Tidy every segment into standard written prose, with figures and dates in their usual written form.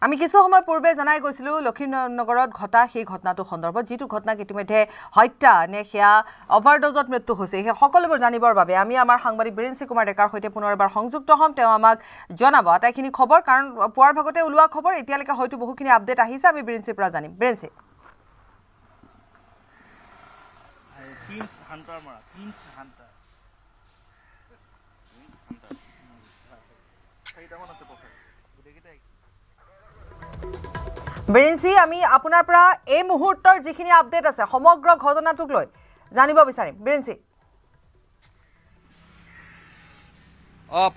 আমি কিছু সময় পূৰ্বে জনাই গৈছিলো লক্ষীনগৰত ঘটা সেই ঘটনাটো সন্দৰ্ভত যেটো ঘটনাক ইতিমধ্যে হত্যা নে সেয়া অভাৰডোজত মৃত্যু হৈছে সেই সকলোবোৰ জানিবৰ বাবে আমি আমাৰ সাংবাদিক বীৰেন্সি কুমাৰ ডেকাৰ সৈতে পুনৰ এবাৰ সংযুক্ত হ'ম তেওঁ আমাক জনাব আটাইখিনি খবৰ কাৰণ পুৱাৰ ভাগতে ওলোৱা খবৰ এতিয়ালৈকে হয়তো বহুখিনি আপডেট আহিছে আমি বীৰেন্সিৰ পৰা জানিম বীৰেন্সি বীৰেন্সি আমি আপোনাৰ পৰা এই মুহূৰ্তৰ যিখিনি আপডেট আছে সমগ্ৰ ঘটনাটোক লৈ জানিব বিচাৰিম বীৰেন্সি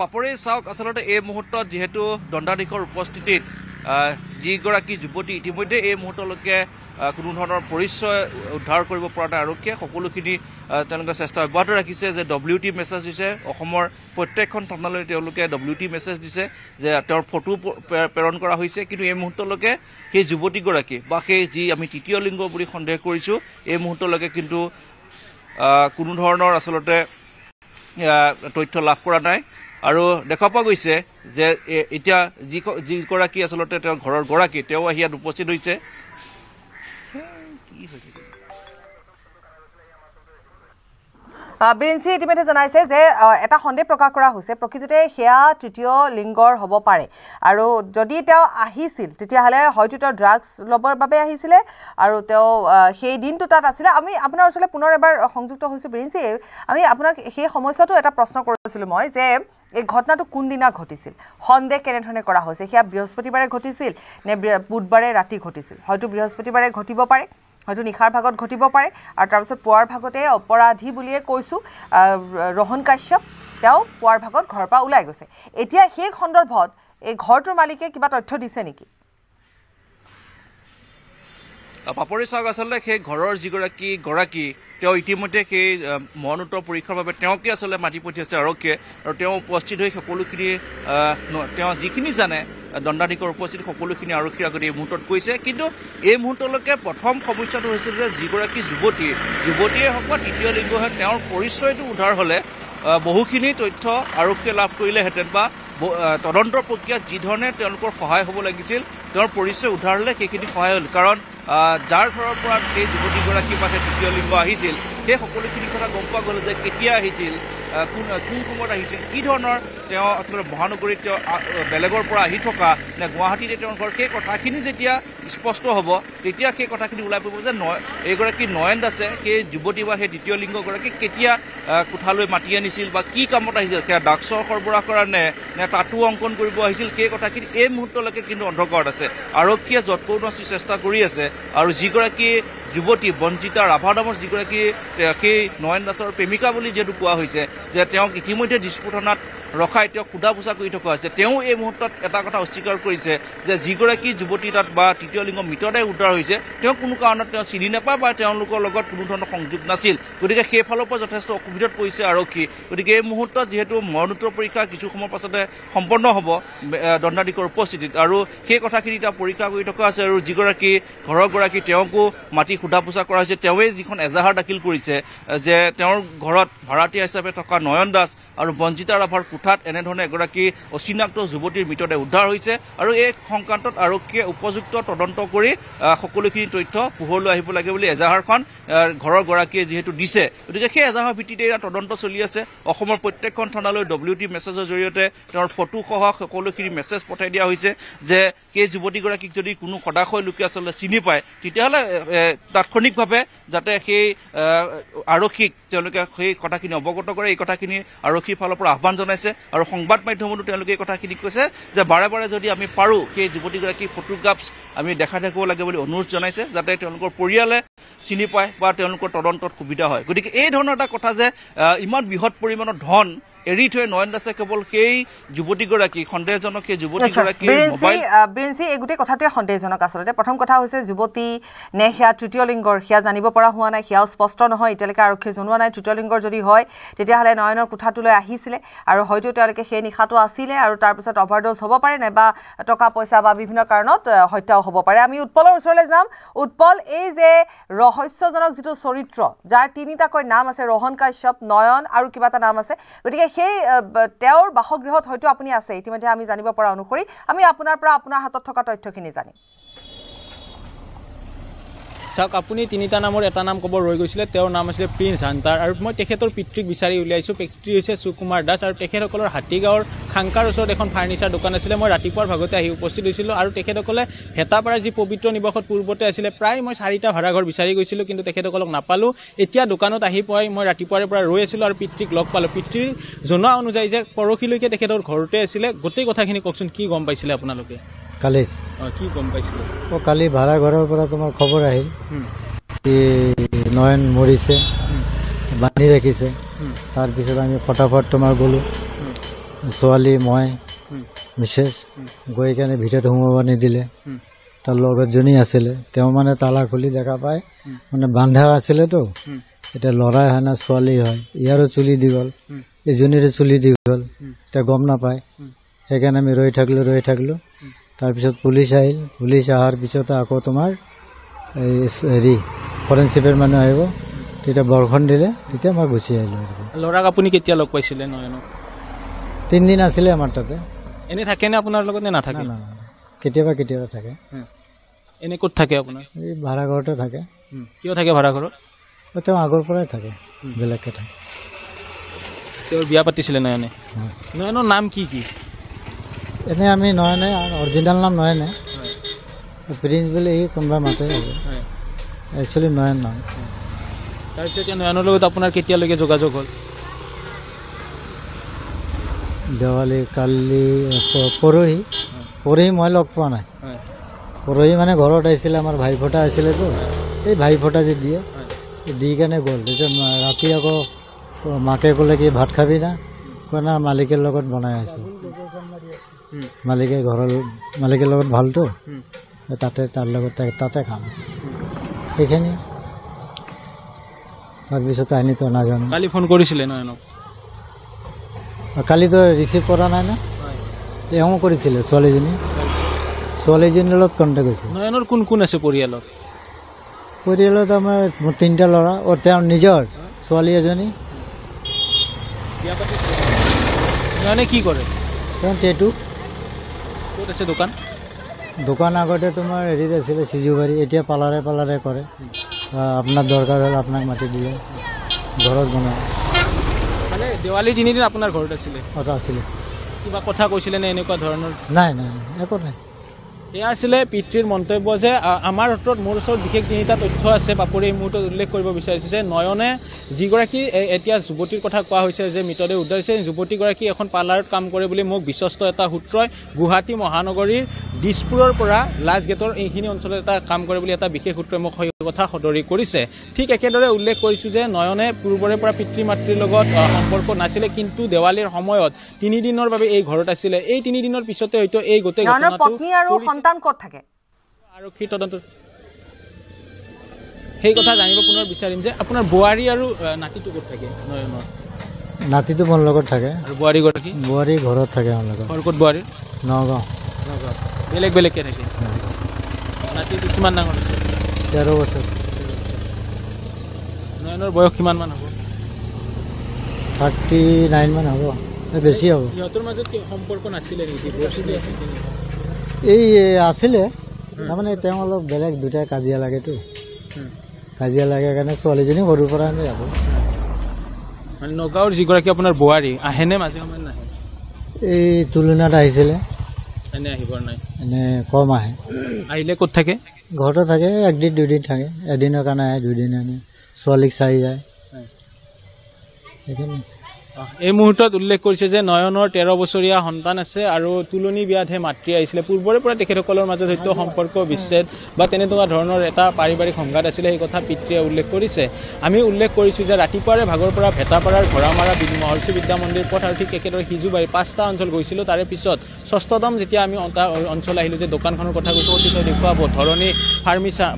পাপৰি চাওক আসলতে এই মুহূৰ্তত যেহেতু দণ্ডাধীশৰ উপস্থিতিত যিগৰাকী যুৱতী ইতিমধ্যে এই মুহূৰ্তলৈকে কোনো ধৰণৰ পৰিচয় উদ্ধাৰ কৰিব পৰা নাই আৰক্ষীয়ে সকলোখিনি তেওঁলোকে চেষ্টা অব্যাহত ৰাখিছে যে WT মেছেজ দিছে অসমৰ প্ৰত্যেকখন থানালৈ তেওঁলোকে WT মেছেজ দিছে যে তেওঁৰ ফটো প্ৰেৰণ কৰা হৈছে কিন্তু এই মুহূৰ্তলৈকে সেই যুৱতীগৰাকী বা সেই যি আমি তৃতীয় লিংগ বুলি সন্দেহ কৰিছোঁ এই মুহূৰ্তলৈকে কিন্তু কোনো ধৰণৰ আচলতে তথ্য লাভ কৰা নাই আৰু দেখা পোৱা গৈছে যে এতিয়া যিগৰাকী আচলতে তেওঁৰ ঘৰৰ গৰাকী তেওঁ আহি ইয়াত উপস্থিত হৈছে বীৰেন্সি ইতিমধ্যে জনাইছে যে এটা সন্দেহ প্ৰকাশ কৰা হৈছে প্ৰকৃততে সেয়া তৃতীয় লিংগৰ হ'ব পাৰে আৰু যদি তেওঁ আহিছিল তেতিয়াহ'লে হয়তো তেওঁ ড্ৰাগছ ল'বৰ বাবে আহিছিলে আৰু তেওঁ সেই দিনটো তাত আছিলে আমি আপোনাৰ ওচৰলৈ পুনৰ এবাৰ সংযুক্ত হৈছোঁ বীৰেন্সি আমি আপোনাক সেই সময়ছোৱাতো এটা প্ৰশ্ন কৰিছিলোঁ মই যে এই ঘটনাটো কোনদিনা ঘটিছিল সন্দেহ কেনেধৰণে কৰা হৈছে সেয়া বৃহস্পতিবাৰে ঘটিছিল নে বুধবাৰে ৰাতি ঘটিছিল হয়তো বৃহস্পতিবাৰে ঘটিব পাৰে হয়তো নিশাৰ ভাগত ঘটিব পাৰে আৰু তাৰপিছত পুৱাৰ ভাগতে অপৰাধী বুলিয়ে কৈছোঁ ৰোহন কাশ্যপ তেওঁ পুৱাৰ ভাগত ঘৰৰ পৰা ওলাই গৈছে এতিয়া সেই সন্দৰ্ভত এই ঘৰটোৰ মালিকে কিবা তথ্য দিছে নেকি পাপৰি চাওক আচলতে সেই ঘৰৰ যিগৰাকী তেওঁ ইতিমধ্যে সেই মৰণোত্তৰ পৰীক্ষাৰ বাবে তেওঁকে আচলতে মাতি পঠিয়াইছে আৰক্ষীয়ে আৰু তেওঁ উপস্থিত হৈ সকলোখিনি তেওঁ যিখিনি জানে দণ্ডাধীশৰ উপস্থিত সকলোখিনি আৰক্ষীৰ আগতে এই মুহূৰ্তত কৈছে কিন্তু এই মুহূৰ্তলৈকে প্ৰথম সমস্যাটো হৈছে যে যিগৰাকী যুৱতীয়ে হওক বা তৃতীয় লিংগ হয় তেওঁৰ পৰিচয়টো উদ্ধাৰ হ'লে বহুখিনি তথ্য আৰক্ষীয়ে লাভ কৰিলেহেঁতেন বা তদন্তৰ প্ৰক্ৰিয়াত যিধৰণে তেওঁলোকৰ সহায় হ'ব লাগিছিল তেওঁৰ পৰিচয় উদ্ধাৰ হ'লে সেইখিনি সহায় হ'ল কাৰণ যাৰ ঘৰৰ পৰা সেই যুৱতীগৰাকী বা সেই তৃতীয় লিংগ আহিছিল সেই সকলোখিনি কথা গম পোৱা গ'ল যে কেতিয়া আহিছিল কোন সময়ত আহিছিল কি ধৰণৰ তেওঁ আচলতে মহানগৰীত তেওঁ বেলেগৰ পৰা আহি থকা নে গুৱাহাটীতে তেওঁৰ ঘৰ সেই কথাখিনি যেতিয়া স্পষ্ট হ'ব তেতিয়া সেই কথাখিনি ওলাই পৰিব যে এইগৰাকী নয়ন দাসে সেই যুৱতী বা সেই তৃতীয় লিংগগৰাকীক কেতিয়া কোঠালৈ মাতি আনিছিল বা কি কামত আহিছিল সেয়া ড্ৰাগছৰ সৰবৰাহ কৰা নে তাতো অংকন কৰিব আহিছিল সেই কথাখিনি এই মুহূৰ্তলৈকে কিন্তু অন্ধকাৰত আছে আৰক্ষীয়ে যৎপৰোনাস্তি চেষ্টা কৰি আছে আৰু যিগৰাকী যুৱতী বঞ্জিতা ৰাভা নামৰ যিগৰাকী সেই নয়ন দাসৰ প্ৰেমিকা বুলি যিহেতু কোৱা হৈছে যে তেওঁক ইতিমধ্যে দিছপুৰ থানাত ৰখাই তেওঁক সোধা পোছা কৰি থকা হৈছে তেওঁ এই মুহূৰ্তত এটা কথা অস্বীকাৰ কৰিছে যে যিগৰাকী যুৱতী তাত বা তৃতীয় লিংগ মৃতদেহ উদ্ধাৰ হৈছে তেওঁ কোনো কাৰণত তেওঁ চিনি নাপায় বা তেওঁলোকৰ লগত কোনো ধৰণৰ সংযোগ নাছিল গতিকে সেইফালৰ পৰা যথেষ্ট অসুবিধাত পৰিছে আৰক্ষী গতিকে এই মুহূৰ্তত যিহেতু মৰণোত্তৰ পৰীক্ষা কিছু সময়ৰ পাছতে সম্পন্ন হ'ব দণ্ডাধীশৰ উপস্থিতিত আৰু সেই কথাখিনি এতিয়া পৰীক্ষা কৰি থকা আছে আৰু যিগৰাকী ঘৰৰ গৰাকী তেওঁকো মাতি সোধা পোছা কৰা হৈছে তেওঁৱে যিখন এজাহাৰ দাখিল কৰিছে যে তেওঁৰ ঘৰত ভাড়াতীয়া হিচাপে থকা নয়ন দাস আৰু বঞ্জিতা ৰাভাৰ কোঠাত এনেধৰণে এগৰাকী অচিনাক্ত যুৱতীৰ মৃতদেহ উদ্ধাৰ হৈছে আৰু এই সংক্ৰান্তত আৰক্ষীয়ে উপযুক্ত তদন্ত কৰি সকলোখিনি তথ্য পোহৰলৈ আহিব লাগে বুলি এজাহাৰখন ঘৰৰ গৰাকীয়ে যিহেতু দিছে গতিকে সেই এজাহাৰৰ ভিত্তিতে এতিয়া তদন্ত চলি আছে অসমৰ প্ৰত্যেকখন থানালৈ WT মেছেজৰ জৰিয়তে তেওঁৰ ফটোসহ সকলোখিনি মেছেজ পঠাই দিয়া হৈছে যে সেই যুৱতীগৰাকীক যদি কোনো সদাশয় লোকে আচলতে চিনি পায় তেতিয়াহ'লে তাৎক্ষণিকভাৱে যাতে সেই আৰক্ষীক তেওঁলোকে সেই কথাখিনি অৱগত কৰে এই কথাখিনি আৰক্ষীৰ ফালৰ পৰা আহ্বান জনাইছে আৰু সংবাদ মাধ্যমতো তেওঁলোকে এই কথাখিনি কৈছে যে বাৰে বাৰে যদি আমি পাৰোঁ সেই যুৱতীগৰাকীৰ ফটোগ্ৰাফছ আমি দেখাই থাকিব লাগে বুলি অনুৰোধ জনাইছে যাতে তেওঁলোকৰ পৰিয়ালে চিনি পায় বা তেওঁলোকৰ তদন্তত সুবিধা হয় গতিকে এই ধৰণৰ এটা কথা যে ইমান বৃহৎ পৰিমাণৰ ধন এৰি থৈ নয়ন দাসে কেৱল সেই যুৱতীগৰাকী সন্দেহজনক সেই যুৱতীগৰাকী বীৰেন্সি এই গোটেই কথাটোৱে সন্দেহজনক আচলতে প্ৰথম কথা হৈছে যুৱতী নে সেয়া তৃতীয় লিংগৰ সেয়া জানিব পৰা হোৱা নাই সেয়াও স্পষ্ট নহয় এতিয়ালৈকে আৰক্ষীয়ে জনোৱা নাই তৃতীয় লিংগৰ যদি হয় তেতিয়াহ'লে নয়নৰ কোঠাটোলৈ আহিছিলে আৰু হয়তো তেওঁলোকে সেই নিশাটো আছিলে আৰু তাৰপিছত অভাৰড'জ হ'ব পাৰে নাইবা টকা পইচা বা বিভিন্ন কাৰণত হত্যাও হ'ব পাৰে আমি উৎপলৰ ওচৰলৈ যাম উৎপল এই যে ৰহস্যজনক যিটো চৰিত্ৰ যাৰ তিনিটাকৈ নাম আছে ৰোহন কাশ্যপ নয়ন আৰু কিবা এটা নাম আছে গতিকে সেই তেওঁৰ বাসগৃহত হয়তো আপুনি আছে ইতিমধ্যে আমি জানিব পৰা অনুসৰি আমি আপোনাৰ পৰা আপোনাৰ হাতত থকা তথ্যখিনি জানিম চাওক আপুনি তিনিটা নামৰ এটা নাম ক'ব ৰৈ গৈছিলে তেওঁৰ নাম আছিল প্ৰিন্স হান্তাৰ আৰু মই তেখেতৰ পিতৃক বিচাৰি উলিয়াইছোঁ পিতৃ হৈছে সুকুমাৰ দাস আৰু তেখেতসকলৰ হাতীগাঁৱৰ খাংকাৰ ওচৰত এখন ফাৰ্নিচাৰ দোকান আছিলে মই ৰাতিপুৱাৰ ভাগতে আহি উপস্থিত হৈছিলোঁ আৰু তেখেতসকলে হেতাপাৰা যি পবিত্ৰ নিবাসত পূৰ্বতে আছিলে প্ৰায় মই 4টা ভাড়াঘৰ বিচাৰি গৈছিলোঁ কিন্তু তেখেতসকলক নাপালোঁ এতিয়া দোকানত আহি পাই মই ৰাতিপুৱাৰে পৰা ৰৈ আছিলোঁ আৰু পিতৃক লগ পালোঁ পিতৃৰ জনোৱা অনুযায়ী যে পৰহিলৈকে তেখেতৰ ঘৰতে আছিলে গোটেই কথাখিনি কওকচোন কি গম পাইছিলে আপোনালোকে কালি কি গম পাইছিলে কালি ভাড়া ঘৰৰ পৰা তোমাৰ খবৰ আহিল কি নয়ন মৰিছে বান্ধি ৰাখিছে তাৰপিছত আমি ফটাফট তোমাৰ গ'লোঁ ছোৱালী মই মিছেছ গৈ কেনে ভিতৰত সোমাব নিদিলে তাৰ লগতজনী আছিলে তেওঁ মানে তালা খুলি দেখা পায় মানে বান্ধা আছিলেতো এতিয়া ল'ৰাই হয় না ছোৱালী হয় ইয়াৰো চুলি দীঘল এজনীৰে চুলি দীঘল এতিয়া গম নাপায় সেইকাৰণে আমি ৰৈ থাকিলোঁ তাৰপিছত পুলিচ আহিল পুলিচ অহাৰ পিছতে আকৌ তোমাৰ হেৰি ফৰেনচিকৰ মানুহ আহিব তেতিয়া বৰষুণ দিলে তেতিয়া মই গুচি আহিলোঁ ল'ৰাক আপুনি কেতিয়া লগ পাইছিলে নয়নক 3 দিন আছিলে আমাৰ তাতে এনে থাকেনে আপোনাৰ লগত নে নাথাকে কেতিয়াবা থাকে এনে ক'ত থাকে আপোনাৰ এই ভাড়া ঘৰতে থাকে কিয় থাকে ভাড়া ঘৰত তেওঁ আগৰ পৰাই থাকে বেলেগকৈ থাকে তেওঁৰ বিয়া পাতিছিলে নয়নে নয়নৰ নাম কি এনে আমি নয়নে অৰিজিনেল নাম নয়নে প্ৰিন্স বুলি কোনোবা মাতে একচুৱেলি নয়ন নাম তাৰপিছত এতিয়া নয়নৰ লগত আপোনাৰ কেতিয়ালৈকে যোগাযোগ হ'ল দেৱালী কালি পৰহি মই লগ পোৱা নাই পৰহি মানে ঘৰত আহিছিলে আমাৰ ভাই ফটা আছিলেতো এই ভাই ফটা যে দিয়ে দি কেনে গ'ল তেতিয়া ৰাতি আকৌ মাকে ক'লে কি ভাত খাবি না কয় না মালিকৰ লগত বনাই আছোঁ মালিকৰ লগত ভালতো তাৰ লগত তাতে খাম সেইখিনি তাৰপিছত কাহিনীটো নাজানো কালি ফোন কৰিছিলে নয়নক কালিতো ৰিচিভ কৰা নাই না এওঁ কৰিছিলে ছোৱালীজনীৰ লগত কণ্টেক্ট হৈছে নয়নৰ কোন কোন আছে পৰিয়ালত আমাৰ 3টা ল'ৰা তেওঁৰ নিজৰ ছোৱালী এজনী নয়নে কি কৰে তেওঁ টেটু ক'ত আছে দোকান আগতে তোমাৰ হেৰিত আছিলে সিজুবাৰী এতিয়া পালাৰে কৰে আপোনাৰ দৰকাৰ হ'ল আপোনাক মাতি দিলে ঘৰত বনায় মানে দেৱালী 3 দিন আপোনাৰ ঘৰত আছিলে আছিলে কিবা কথা কৈছিলে নে এনেকুৱা ধৰণৰ নাই একো নাই এয়া আছিলে পিতৃৰ মন্তব্য যে আমাৰ হাতত মোৰ ওচৰত বিশেষ 3টা তথ্য আছে পাপৰি এই মুহূৰ্তত উল্লেখ কৰিব বিচাৰিছোঁ যে নয়নে যিগৰাকী এতিয়া যুৱতীৰ কথা কোৱা হৈছে যে মৃতদেহ উদ্ধাৰ হৈছে যুৱতীগৰাকী এখন পাৰ্লাৰত কাম কৰে বুলি মোক বিশ্বস্ত এটা সূত্ৰই গুৱাহাটী মহানগৰীৰ দিছপুৰৰ পৰা লাষ্ট গেটৰ এইখিনি অঞ্চলত এটা কাম কৰে বুলি এটা বিশেষ সূত্ৰই মোক সেই কথা সদৰি কৰিছে ঠিক একেদৰে উল্লেখ কৰিছোঁ যে নয়নে পূৰ্বৰে পৰা পিতৃ মাতৃৰ লগত সম্পৰ্ক নাছিলে কিন্তু দেৱালীৰ সময়ত 3 দিনৰ বাবে এই ঘৰত আছিলে এই 3 দিনৰ পিছতে হয়তো এই গোটেই ঘটনাটো সন্তান ক'ত থাকে আৰক্ষী তদন্ত সেই কথা জানিব পুনৰ বিচাৰিম যে আপোনাৰ বোৱাৰী আৰু নাতিটো ক'ত থাকে নয়নৰ নাতিটো মোৰ লগত থাকে আৰু বোৱাৰী ঘৰত থাকে আমাৰ লগত ক'ত বোৱাৰী নগাঁও বেলেগকৈ থাকে নাতিটো কিমান ডাঙৰ 13 বছৰ নয়নৰ বয়স কিমান মান হ'ব 39 মান হ'ব বেছি হ'ব সিহঁতৰ মাজত সম্পৰ্ক নাছিলে নেকি এই আছিলে তাৰমানে তেওঁ অলপ বেলেগ দুটাই কাজিয়া লাগেতো কাজিয়া লাগে কাৰণে ছোৱালীজনী সৰুৰ পৰা আনি আকৌ মানে নগাঁৱৰ যিগৰাকী আপোনাৰ বোৱাৰী আহেনে মাজে সময়ে নাহে এই তুলনাত আহিছিলে এনে আহিব নাই এনে কম আহে আহিলে ক'ত থাকে ঘৰতে থাকে 1 দিন 2 দিন থাকে এদিনৰ কাৰণে আহে 2 দিন আনে ছোৱালীক চাই যায় সেইখিনি এই মুহূৰ্তত উল্লেখ কৰিছে যে নয়নৰ 13 বছৰীয়া সন্তান আছে আৰু তুলনি বিয়াতহে মাতৃ আহিছিলে পূৰ্বৰে পৰা তেখেতসকলৰ মাজত হয়তো সম্পৰ্ক বিচ্ছেদ বা তেনেকুৱা ধৰণৰ এটা পাৰিবাৰিক সংঘাত আছিলে সেই কথা পিতৃয়ে উল্লেখ কৰিছে আমি উল্লেখ কৰিছোঁ যে ৰাতিপুৱাৰে ভাগৰ পৰা ভেটাপাৰাৰ ঘৰামাৰা মহৰ্ষি বিদ্যা মন্দিৰ পথ আৰু ঠিক একেদৰে সিজুবাৰী 5টা অঞ্চল গৈছিলোঁ তাৰে পিছত 6ষ্টম যেতিয়া আমি অঞ্চল আহিলোঁ যে দোকানখনৰ কথা কৈছোঁ অতীত দেখুৱাব ধৰণী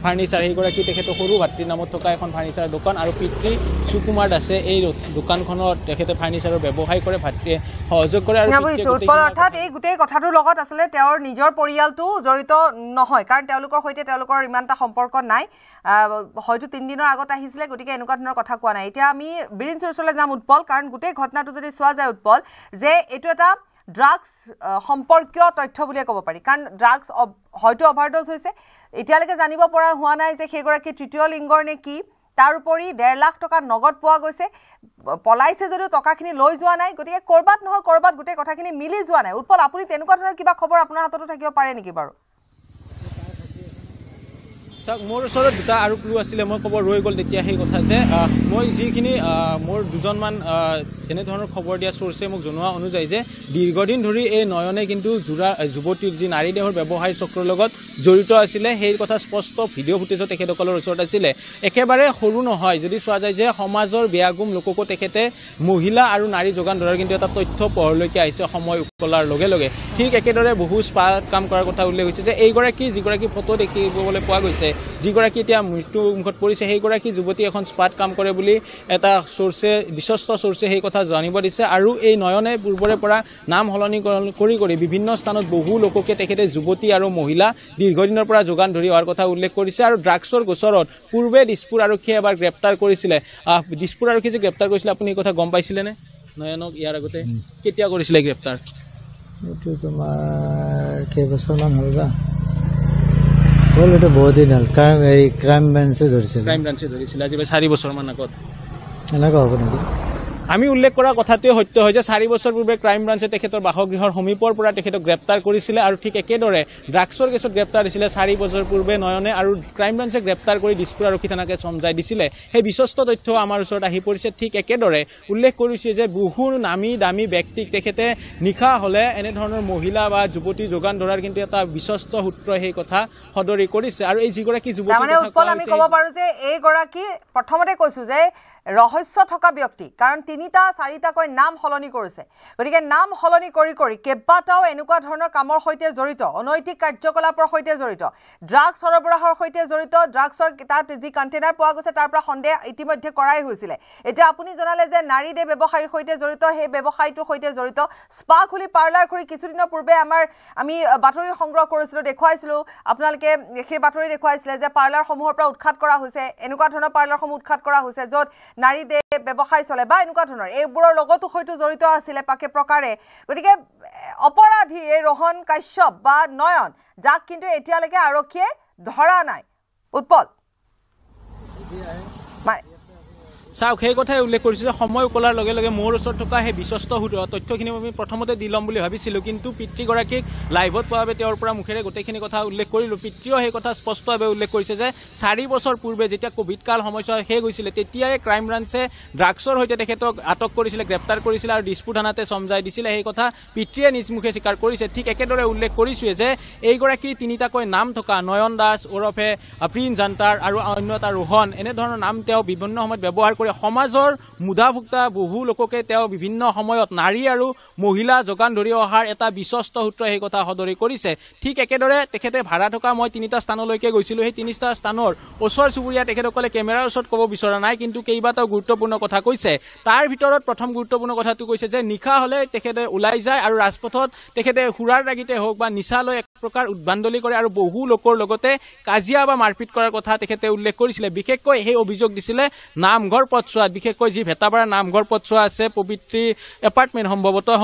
ফাৰ্নিচাৰ সেইগৰাকী তেখেতৰ সৰু ভাতৃৰ নামত থকা এখন ফাৰ্নিচাৰ দোকান আৰু পিতৃ সুকুমাৰ দাসে এই দোকানখনত তেখেতে ফাৰ্নিচাৰৰ ব্যৱসায় কৰে, ভাতৃয়ে সহযোগ কৰে। আৰু উৎপল অৰ্থাৎ এই গোটেই কথাটোৰ লগত আচলতে তেওঁৰ নিজৰ পৰিয়ালটো জড়িত নহয়, কাৰণ তেওঁলোকৰ সৈতে তেওঁলোকৰ ইমান এটা সম্পৰ্ক নাই, হয়তো 3 দিনৰ আগত আহিছিলে, গতিকে এনেকুৱা ধৰণৰ কথা কোৱা নাই। এতিয়া আমি বিৰিঞ্চিৰ ওচৰলৈ যাম উৎপল, কাৰণ গোটেই ঘটনাটো যদি চোৱা যায় উৎপল, যে এইটো এটা ড্ৰাগছ সম্পৰ্কীয় তথ্য বুলিয়ে ক'ব পাৰি, কাৰণ ড্ৰাগছ হয়তো অভাৰড'জ হৈছে, এতিয়ালৈকে জানিব পৰা হোৱা নাই যে সেইগৰাকী তৃতীয় লিংগৰ নে কি। তাৰ উপৰি 1.5 লাখ টকা নগদ পোৱা গৈছে, পলাইছে যদিও টকাখিনি লৈ যোৱা নাই, গতিকে ক'ৰবাত নহয় ক'ৰবাত গোটেই কথাখিনি মিলি যোৱা নাই। উৎপল, আপুনি তেনেকুৱা ধৰণৰ কিবা খবৰ আপোনাৰ হাততো থাকিব পাৰে নেকি বাৰু? চাওক, মোৰ ওচৰত দুটা আৰু ক্লু আছিলে, মই ক'ব ৰৈ গ'ল তেতিয়া সেই কথা যে মই যিখিনি মোৰ দুজনমান এনেধৰণৰ খবৰ দিয়া চ'ৰ্চে মোক জনোৱা অনুযায়ী যে দীৰ্ঘদিন ধৰি এই নয়নে কিন্তু যুৱতীৰ যি নাৰী দেহৰ ব্যৱসায় চক্ৰৰ লগত জড়িত আছিলে, সেই কথা স্পষ্ট ভিডিঅ' ফুটেজো তেখেতসকলৰ ওচৰত আছিলে। একেবাৰে সৰু নহয়, যদি চোৱা যায় যে সমাজৰ বেয়াগুম লোককো তেখেতে মহিলা আৰু নাৰী যোগান ধৰাৰ কিন্তু এটা তথ্য পোহৰলৈকে আহিছে সময় উকলাৰ লগে লগে। ঠিক একেদৰে বহু স্পাত কাম কৰাৰ কথা উল্লেখ হৈছে যে যিগৰাকী ফটো দেখিবলৈ পোৱা গৈছে, যিগৰাকী এতিয়া মৃত্যু মুখত পৰিছে, সেইগৰাকী যুৱতী এখন স্পাত কাম কৰে বুলি এটা চ'ৰ্চে, বিশ্বস্ত চ'ৰ্চে সেই কথা জানিব দিছে। আৰু এই নয়নে পূৰ্বৰে পৰা নাম সলনি কৰি বিভিন্ন স্থানত বহু লোককে তেখেতে যুৱতী আৰু মহিলা দীৰ্ঘদিনৰ পৰা যোগান ধৰি অহাৰ কথা উল্লেখ কৰিছে। আৰু ড্ৰাগছৰ গোচৰত পূৰ্বে দিছপুৰ আৰক্ষীয়ে এবাৰ গ্ৰেপ্তাৰ কৰিছিলে। দিছপুৰ আৰক্ষীয়ে যে গ্ৰেপ্তাৰ কৰিছিলে, আপুনি এই কথা গম পাইছিলেনে? নয়নক ইয়াৰ আগতে কেতিয়া কৰিছিলে গ্ৰেপ্তাৰ? এইটো তোমাৰ কেইবছৰমান হ'ল বা হ'ল, এইটো বহুত দিন হ'ল। ক্ৰাইম ব্ৰাঞ্চে ধৰিছিলে আজি 4 বছৰমান আগত, এনেকুৱা হ'ব নেকি? আমি উল্লেখ কৰা কথাটোৱে সত্য হয় যে 4 বছৰ পূৰ্বে ক্ৰাইম ব্ৰাঞ্চে তেখেতৰ বাসগৃহৰ সমীপৰ পৰা তেখেতক গ্ৰেপ্তাৰ কৰিছিলে। আৰু ঠিক একেদৰে ড্ৰাগছৰ কেছত গ্ৰেপ্তাৰ দিছিলে 4 বছৰ পূৰ্বে নয়নে, আৰু ক্ৰাইম ব্ৰাঞ্চে গ্ৰেপ্তাৰ কৰি দিছপুৰ আৰক্ষী থানাকে চমজাই দিছিলে। সেই বিশ্বস্ত তথ্য আমাৰ ওচৰত আহি পৰিছে। ঠিক একেদৰে উল্লেখ কৰিছে যে বহু নামী দামী ব্যক্তিক তেখেতে নিশা হ'লে এনেধৰণৰ মহিলা বা যুৱতী যোগান ধৰাৰ কিন্তু এটা বিশ্বস্ত সূত্ৰই সেই কথা সদৰি কৰিছে। আৰু এই যিগৰাকী যুৱতী, আমি ক'ব পাৰো যে এইগৰাকী প্ৰথমতে কৈছো যে ৰহস্য থকা ব্যক্তি, কাৰণ 3-4টাকৈ নাম সলনি কৰিছে। গতিকে নাম সলনি কৰি কেইবাটাও এনেকুৱা ধৰণৰ কামৰ সৈতে জড়িত, অনৈতিক কাৰ্যকলাপৰ সৈতে জড়িত, ড্ৰাগছ সৰবৰাহৰ সৈতে জড়িত, ড্ৰাগছৰ তাত যি কণ্টেইনাৰ পোৱা গৈছে তাৰ পৰা সন্দেহ ইতিমধ্যে কৰাই হৈছিলে। এতিয়া আপুনি জনালে যে নাৰী দেহ ব্যৱসায়ীৰ সৈতে জড়িত, সেই ব্যৱসায়টোৰ সৈতে জড়িত, স্পা খুলি পাৰ্লাৰ খুলি কিছুদিনৰ পূৰ্বে আমি বাতৰি সংগ্ৰহ কৰিছিলোঁ, দেখুৱাইছিলোঁ, আপোনালোকে সেই বাতৰি দেখুৱাইছিলে যে পাৰ্লাৰসমূহৰ পৰা উৎখাত কৰা হৈছে, এনেকুৱা ধৰণৰ পাৰ্লাৰসমূহ উৎখাত কৰা হৈছে য'ত নাৰী দেহ ব্যৱসায় চলে বা এনেকুৱা ধৰণৰ, এইবোৰৰ লগতো হয়তো জড়িত আছিলে পাকে প্ৰকাৰে। গতিকে অপৰাধী এই ৰোহন কাশ্যপ বা নয়ন, যাক কিন্তু এতিয়ালৈকে আৰক্ষীয়ে ধৰা নাই। উৎপল, চাওক, সেই কথাই উল্লেখ কৰিছোঁ যে সময় উকলাৰ লগে লগে মোৰ ওচৰত থকা সেই বিশ্বস্ত তথ্যখিনি আমি প্ৰথমতে দি ল'ম বুলি ভাবিছিলোঁ, কিন্তু পিতৃগৰাকীক লাইভত পোৱাৰ বাবে তেওঁৰ পৰা মুখেৰে গোটেইখিনি কথা উল্লেখ কৰিলোঁ। পিতৃও সেই কথা স্পষ্টভাৱে উল্লেখ কৰিছে যে 4 বছৰ পূৰ্বে যেতিয়া কোভিড কাল সময়ছোৱা শেষ হৈছিলে, তেতিয়াই ক্ৰাইম ব্ৰাঞ্চে ড্ৰাগছৰ সৈতে তেখেতক আটক কৰিছিলে, গ্ৰেপ্তাৰ কৰিছিলে আৰু দিছপুৰ থানাতে চমজাই দিছিলে। সেই কথা পিতৃয়ে নিজ মুখে স্বীকাৰ কৰিছে। ঠিক একেদৰে উল্লেখ কৰিছোৱে যে এইগৰাকী 3টাকৈ নাম থকা নয়ন দাস ওৰফে প্ৰিন্স জান্তাৰ আৰু অন্য এটা ৰোহন, এনেধৰণৰ নাম তেওঁ বিভিন্ন সময়ত ব্যৱহাৰ সমাজৰ মুধাভুক্তা বহু লোককে তেওঁ বিভিন্ন সময়ত নাৰী আৰু মহিলা যোগান ধৰি অহাৰ এটা বিশ্বস্ত সূত্ৰই সেই কথা সদৰি কৰিছে। ঠিক একেদৰে তেখেতে ভাড়া থকা মই 3টা স্থানলৈকে গৈছিলোঁ। সেই 3টা স্থানৰ ওচৰ চুবুৰীয়া তেখেতসকলে কেমেৰাৰ ওচৰত ক'ব বিচৰা নাই, কিন্তু কেইবাটাও গুৰুত্বপূৰ্ণ কথা কৈছে। তাৰ ভিতৰত প্ৰথম গুৰুত্বপূৰ্ণ কথাটো কৈছে যে নিশা হ'লে তেখেতে ওলাই যায় আৰু ৰাজপথত তেখেতে সুৰাৰ ৰাগিতে হওক বা নিচালৈ এক প্ৰকাৰ উদ্ভাণ্ডলি কৰে আৰু বহু লোকৰ লগতে কাজিয়া বা মাৰপিট কৰাৰ কথা তেখেতে উল্লেখ কৰিছিলে। বিশেষকৈ সেই অভিযোগ দিছিলে নামঘৰ পথছোৱাত, বিশেষকৈ যি ভেটাপাৰা নামঘৰ পথছোৱা আছে, পবিত্ৰী এপাৰ্টমেণ্ট সম্ভৱতঃ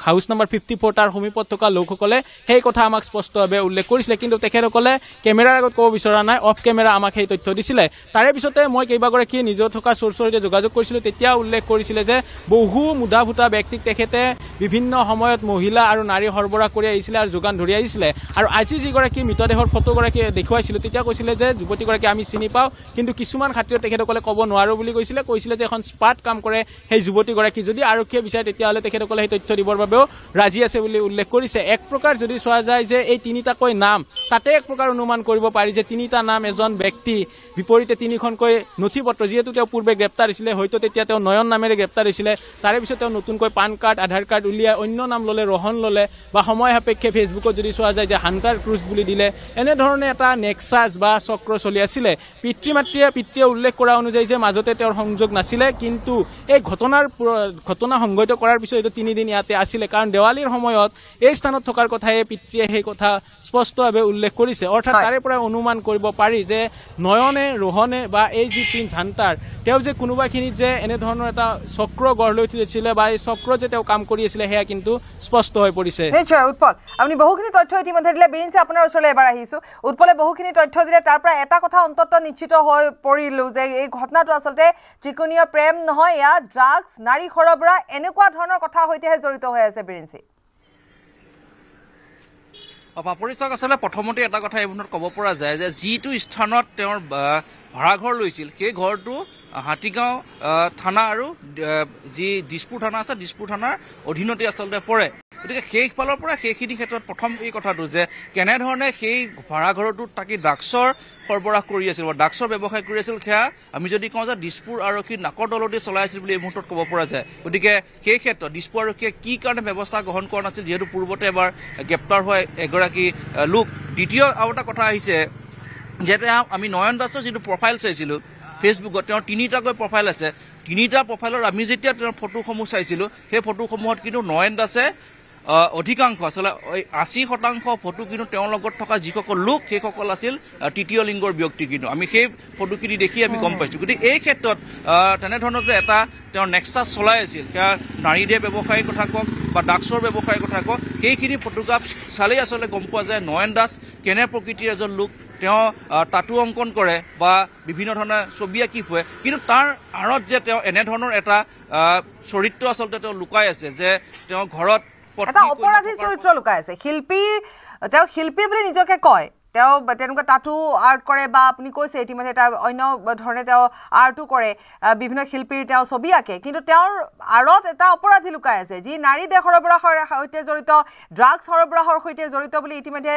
হাউচ নম্বৰ 54 তাৰ সমীপত থকা লোকসকলে সেই কথা আমাক স্পষ্টভাৱে উল্লেখ কৰিছিলে। কিন্তু তেখেতসকলে কেমেৰাৰ আগত ক'ব বিচৰা নাই, অফ কেমেৰা আমাক সেই তথ্য দিছিলে। তাৰে পিছতে মই কেইবাগৰাকী নিজৰ থকা চ'ৰ্চৰ সৈতে যোগাযোগ কৰিছিলোঁ। তেতিয়া উল্লেখ কৰিছিলে যে বহু মুধাভুতা ব্যক্তিক তেখেতে বিভিন্ন সময়ত মহিলা আৰু নাৰী সৰবৰাহ কৰি আহিছিলে আৰু যোগান ধৰি আহিছিলে। আৰু আজি যিগৰাকী মৃতদেহৰ ফটোগৰাকী দেখুৱাইছিলোঁ, তেতিয়া কৈছিলে যে যুৱতীগৰাকী আমি চিনি পাওঁ, কিন্তু কিছুমান খাতিৰত তেখেতসকলে ক'ব নোৱাৰোঁ বুলি কৈছিলে যে এখন স্পাত কাম কৰে সেই যুৱতীগৰাকী। যদি আৰক্ষীয়ে বিচাৰে তেতিয়াহ'লে তেখেতসকলে সেই তথ্য দিবৰ বাবেও ৰাজি আছে বুলি উল্লেখ কৰিছে। এক প্ৰকাৰ যদি চোৱা যায় যে এই 3টাকৈ নাম, তাতে এক প্ৰকাৰ অনুমান কৰিব পাৰি যে 3টা নাম এজন ব্যক্তি, বিপৰীতে 3খনকৈ নথি পত্ৰ, যিহেতু তেওঁ পূৰ্বে গ্ৰেপ্তাৰ হৈছিলে, হয়তো তেতিয়া তেওঁ নয়ন নামেৰে গ্ৰেপ্তাৰ হৈছিলে, তাৰে পিছত তেওঁ নতুনকৈ পান কাৰ্ড আধাৰ কাৰ্ড উলিয়াই অন্য নাম ল'লে, ৰোহন ল'লে, বা সময় সাপেক্ষে ফেচবুকত যদি চোৱা যায় যে হান্টাৰ ক্ৰুজ বুলি দিলে। এনেধৰণে এটা নেক্সাছ বা চক্ৰ চলি আছিলে। পিতৃয়ে উল্লেখ কৰা অনুযায়ী যে মাজতে তেওঁৰ সংযোগ নাছিলে কিন্তু এই ঘটনা সংঘটিত কৰাৰ পিছত এইটো 3 দিন ইয়াতে আছিলে কাৰণ দেৱালীৰ সময়ত এই স্থানত থকাৰ কথাই পিতৃয়ে সেই কথা স্পষ্টভাৱে উল্লেখ কৰিছে অৰ্থাৎ তাৰে পৰা অনুমান কৰিব পাৰি যে নয়নে ৰোহনে বা এই যি প্ৰিন্স হান্টাৰ তেওঁ যে কোনোবাখিনিত যে এনে ধৰণৰ এটা চক্ৰ গঢ় লৈ উঠিছিলে বা এই চক্ৰ যে তেওঁ কাম কৰি আছিলে সেয়া কিন্তু স্পষ্ট হৈ পৰিছে নিশ্চয় উৎপল আপুনি বহুখিনি তথ্য ইতিমধ্যে দিলে বিৰিঞ্চি আপোনাৰ ওচৰলৈ এবাৰ আহিছো উৎপলে বহুখিনি তথ্য দিলে তাৰ পৰা এটা কথা অন্তত নিশ্চিত হৈ পৰিলো যে এই ঘটনাটো আচলতে ত্ৰিকোণীয় প্ৰেম নহয় ইয়া ড্ৰাগছ নাৰী সৰবৰাহ এনেকুৱা ধৰণৰ কথা হৈতেহে জড়িত হৈ আছে বিৰিঞ্চি পাপৰি চাওক আচলতে প্ৰথমতে এটা কথা এই মুহূৰ্তত ক'ব পৰা যায় যে যিটো স্থানত তেওঁৰ ভাড়াঘৰ লৈছিল সেই ঘৰটো হাতীগাঁও থানা আৰু যি দিছপুৰ থানা আছে দিছপুৰ থানাৰ অধীনতে আচলতে পৰে গতিকে সেইফালৰ পৰা সেইখিনি ক্ষেত্ৰত প্ৰথম এই কথাটো যে কেনেধৰণে সেই ভাড়াঘৰটোত তাকি ড্ৰাগছৰ সৰবৰাহ কৰি আছিল বা ড্ৰাগছৰ ব্যৱসায় কৰি আছিল সেয়া আমি যদি কওঁ যে দিছপুৰ আৰক্ষীৰ নাকৰ তলতে চলাই আছিল বুলি এই মুহূৰ্তত ক'ব পৰা যায় গতিকে সেই ক্ষেত্ৰত দিছপুৰ আৰক্ষীয়ে কি কাৰণে ব্যৱস্থা গ্ৰহণ কৰা নাছিল যিহেতু পূৰ্বতে এবাৰ গ্ৰেপ্তাৰ হোৱা এগৰাকী লোক দ্বিতীয় আৰু এটা কথা আহিছে যে আমি নয়ন দাসৰ যিটো প্ৰফাইল চাইছিলোঁ ফেচবুকত তেওঁৰ 3টাকৈ প্ৰফাইল আছে 3টা প্ৰফাইলৰ আমি যেতিয়া তেওঁৰ ফটোসমূহ চাইছিলোঁ সেই ফটোসমূহত কিন্তু নয়ন দাসে অধিকাংশ আচলতে 80% ফটো কিন্তু তেওঁৰ লগত থকা যিসকল লোক সেইসকল আছিল তৃতীয় লিংগৰ ব্যক্তি কিন্তু আমি সেই ফটোখিনি দেখি আমি গম পাইছোঁ গতিকে এই ক্ষেত্ৰত তেনেধৰণৰ যে এটা তেওঁৰ নেক্সাছ চলাই আছিল সেয়া নাৰী দিয়ে ব্যৱসায়ীৰ কথা কওক বা ড্ৰাগছৰ ব্যৱসায়ীৰ কথা কওক সেইখিনি ফটোগ্ৰাফ চালেই আচলতে গম পোৱা যায় নয়ন দাস কেনে প্ৰকৃতিৰ এজন লোক তেওঁ টাটু অংকন কৰে বা বিভিন্ন ধৰণৰ ছবি আঁকি ফুৰে কিন্তু তাৰ আঁৰত যে তেওঁ এনেধৰণৰ এটা চৰিত্ৰ আচলতে তেওঁ লুকাই আছে যে তেওঁ ঘৰত এটা অপৰাধী চৰিত্ৰ লুকাই আছে তেওঁ শিল্পী বুলি নিজকে কয় তেওঁ তেনেকুৱা টাটু আৰ্ট কৰে বা আপুনি কৈছে ইতিমধ্যে এটা অন্য ধৰণে তেওঁ আৰ্টো কৰে বিভিন্ন শিল্পীৰ তেওঁ ছবি আঁকে কিন্তু তেওঁৰ আঁৰত এটা অপৰাধী লুকাই আছে যি নাৰী দেহ সৰবৰাহৰ সৈতে জড়িত ড্ৰাগছ সৰবৰাহৰ সৈতে জড়িত বুলি ইতিমধ্যে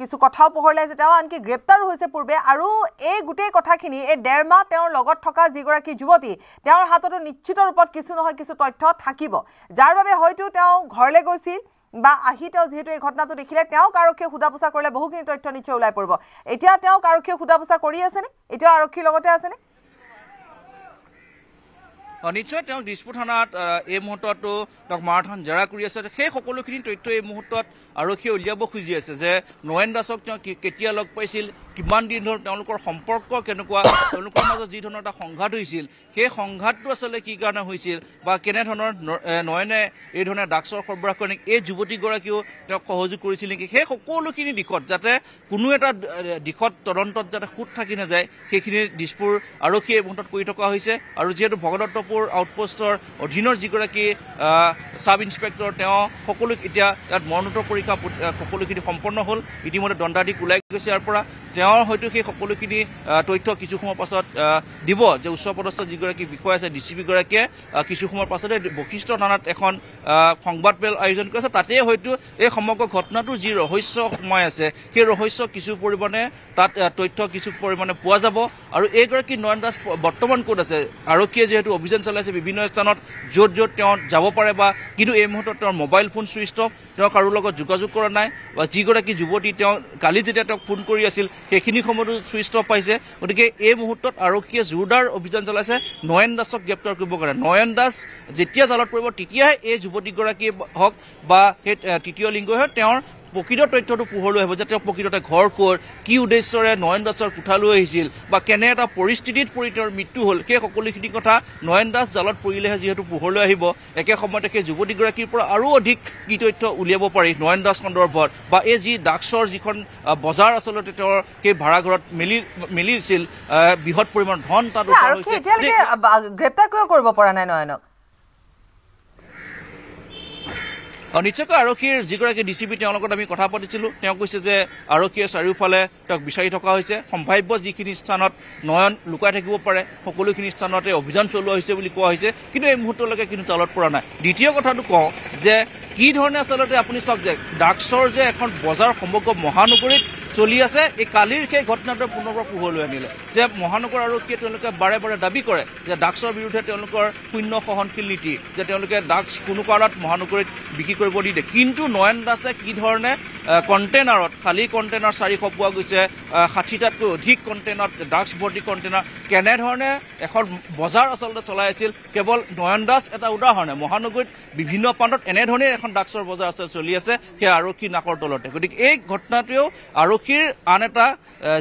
কিছু কথাও পোহৰলাই আছে তেওঁ আনকি গ্ৰেপ্তাৰো হৈছে পূৰ্বে আৰু এই গোটেই কথাখিনি এই 1.5 মাহ তেওঁৰ লগত থকা যিগৰাকী যুৱতী তেওঁৰ হাততো নিশ্চিত ৰূপত কিছু নহয় কিছু তথ্য থাকিব যাৰ বাবে হয়তো তেওঁ ঘৰলৈ গৈছিল বা আহি তেওঁ যেহেতু এই ঘটনাটো দেখিলে তেওঁক আৰক্ষীয়ে সোধা পোছা কৰিলে বহুখিনি তথ্য নিশ্চয় ওলাই পৰিব এতিয়া তেওঁক আৰক্ষীয়ে সোধা পোছা কৰি আছেনে এতিয়া আৰক্ষীৰ লগতে আছেনে নিশ্চয় তেওঁ দিছপুৰ থানাত এই মুহূৰ্ততো তেওঁক মাৰধন জেৰা কৰি আছে সেই সকলোখিনি তথ্য এই মুহূৰ্তত আৰক্ষীয়ে উলিয়াব খুজি আছে যে নয়ন দাসক তেওঁ কেতিয়া লগ পাইছিল কিমান দিন ধৰি তেওঁলোকৰ সম্পৰ্ক কেনেকুৱা তেওঁলোকৰ মাজত যি ধৰণৰ এটা সংঘাত হৈছিল সেই সংঘাতটো আচলতে কি কাৰণে হৈছিল বা কেনেধৰণৰ নয়নে এই ধৰণে ড্ৰাগছৰ সৰবৰাহ কৰে নেকি এই যুৱতীগৰাকীও তেওঁক সহযোগ কৰিছিল নেকি সেই সকলোখিনি দিশত যাতে কোনো এটা দিশত তদন্তত যাতে খুঁত থাকি নাযায় সেইখিনি দিছপুৰ আৰক্ষীয়ে এই মুহূৰ্তত কৰি থকা হৈছে আৰু যিহেতু ভগদত্তপুৰ আউটপোষ্টৰ অধীনৰ যিগৰাকী ছাব ইন্সপেক্টৰ তেওঁ সকলো এতিয়া ইয়াত মৰণোত্তৰ পৰীক্ষা সকলোখিনি সম্পন্ন হ'ল ইতিমধ্যে দণ্ডাধীশ ওলাই গৈছে ইয়াৰ পৰা তেওঁৰ হয়তো সেই সকলোখিনি তথ্য কিছু সময়ৰ পাছত দিব যে উচ্চপদস্থ যিগৰাকী বিষয়া আছে ডিচিপিগৰাকীয়ে কিছু সময়ৰ পাছতে বশিষ্ঠ থানাত এখন সংবাদমেল আয়োজন কৰিছে তাতে হয়তো এই সমগ্ৰ ঘটনাটোৰ যি ৰহস্য সময় আছে সেই ৰহস্য কিছু পৰিমাণে তাত তথ্য কিছু পৰিমাণে পোৱা যাব আৰু এইগৰাকী নয়ন দাস বৰ্তমান ক'ত আছে আৰক্ষীয়ে যিহেতু অভিযান চলাইছে বিভিন্ন স্থানত য'ত য'ত তেওঁ যাব পাৰে বা কিন্তু এই মুহূৰ্তত তেওঁৰ মোবাইল ফোন ছুইচ অফ তেওঁ কাৰো লগত যোগাযোগ কৰা নাই বা যিগৰাকী যুৱতী তেওঁ কালি যেতিয়া তেওঁক ফোন কৰি আছিল সেইখিনি সময়তো ছুইচ অফ পাইছে গতিকে এই মুহূৰ্তত আৰক্ষীয়ে জোৰদাৰ অভিযান চলাইছে নয়ন দাসক গ্ৰেপ্তাৰ কৰিবৰ কাৰণে নয়ন দাস যেতিয়া জালত পৰিব তেতিয়াহে এই যুৱতীগৰাকীয়ে হওক বা সেই তৃতীয় লিংগই হওক তেওঁৰ প্ৰকৃত তথ্যটো পোহৰলৈ আহিব যে তেওঁ প্ৰকৃততে ঘৰ ক'ৰ কি উদ্দেশ্যৰে নয়ন দাসৰ কোঠালৈ আহিছিল বা কেনে এটা পৰিস্থিতিত পৰি তেওঁৰ মৃত্যু হ'ল সেই সকলোখিনি কথা নয়ন দাস জালত পৰিলেহে যিহেতু পোহৰলৈ আহিব একে সময়তে সেই যুৱতীগৰাকীৰ পৰা আৰু অধিক কি তথ্য উলিয়াব পাৰি নয়ন দাস সন্দৰ্ভত বা এই যি ড্ৰাগছৰ যিখন বজাৰ আচলতে তেওঁৰ সেই ভাড়াঘৰত মেলিছিল বৃহৎ পৰিমাণৰ ধন তাত উদ্ধাৰ হৈছে গ্ৰেপ্তাৰ কৰিব পৰা নাই নয়নক নিশ্চয়কৈ আৰক্ষীৰ যিগৰাকী ডিচিপি তেওঁৰ লগত আমি কথা পাতিছিলোঁ তেওঁ কৈছে যে আৰক্ষীয়ে চাৰিওফালে তেওঁক বিচাৰি থকা হৈছে সম্ভাৱ্য যিখিনি স্থানত নয়ন লুকাই থাকিব পাৰে সকলোখিনি স্থানতে অভিযান চলোৱা হৈছে বুলি কোৱা হৈছে কিন্তু এই মুহূৰ্তলৈকে কিন্তু জালত পৰা নাই দ্বিতীয় কথাটো কওঁ যে কি ধৰণে আচলতে আপুনি চাওক যে ড্ৰাগছৰ যে এখন বজাৰ সমগ্ৰ মহানগৰীত চলি আছে। এই কালিৰ সেই ঘটনাটোৱে পুনৰ পোহৰলৈ আনিলে যে মহানগৰ আৰক্ষীয়ে তেওঁলোকে বাৰে বাৰে দাবী কৰে যে ড্ৰাগছৰ বিৰুদ্ধে তেওঁলোকৰ শূন্য সহনশীল নীতি, যে তেওঁলোকে ড্ৰাগছ কোনো কাৰণত মহানগৰীত বিক্ৰী কৰিব নিদিয়ে। কিন্তু নয়ন দাসে কি ধৰণে কণ্টেইনাৰত, খালী কণ্টেইনাৰ 400 পোৱা গৈছে, 60টাতকৈ অধিক কণ্টেইনাৰত ড্ৰাগছ ভৰ্তি কণ্টেইনাৰ, কেনেধৰণে এখন বজাৰ আচলতে চলাই আছিল, কেৱল নয়ন দাস এটা উদাহৰণে মহানগৰীত বিভিন্ন প্ৰান্তত এনেধৰণে এখন ড্ৰাগছৰ বজাৰ চলি আছে, সেই আৰক্ষী নাকৰ তলতে। গতিকে এই ঘটনাটোৱেও আৰক্ষীৰ আন এটা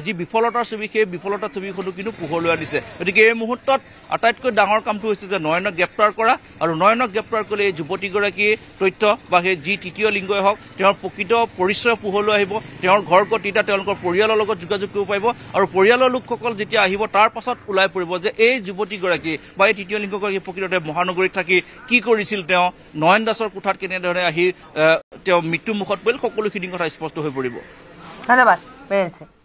যি বিফলতাৰ ছবি, সেই বিফলতাৰ ছবিখনো কিন্তু পোহৰলৈ আনিছে। গতিকে এই মুহূৰ্তত আটাইতকৈ ডাঙৰ কামটো হৈছে যে নয়নক গ্ৰেপ্তাৰ কৰা, আৰু নয়নক গ্ৰেপ্তাৰ কৰিলে এই যুৱতীগৰাকীৰ তথ্য বা সেই যি তৃতীয় লিংগই হওক তেওঁৰ প্ৰকৃত পৰিচয় পোহৰলৈ আহিব। তেওঁৰ ঘৰ ক'ত, তেতিয়া তেওঁলোকৰ পৰিয়ালৰ লগত যোগাযোগ কৰিব পাৰিব, আৰু পৰিয়ালৰ লোকসকল যেতিয়া আহিব তাৰ পাছত ওলাই পৰিব যে এই যুৱতীগৰাকী বা এই তৃতীয় লিংগগৰাকী প্ৰকৃততে মহানগৰীত থাকি কি কৰিছিল, তেওঁ নয়ন দাসৰ কোঠাত কেনেধৰণে আহি তেওঁ মৃত্যুমুখত পৰিল, সকলোখিনি কথা স্পষ্ট হৈ পৰিব। ধন্যবাদ বীৰেন সিং।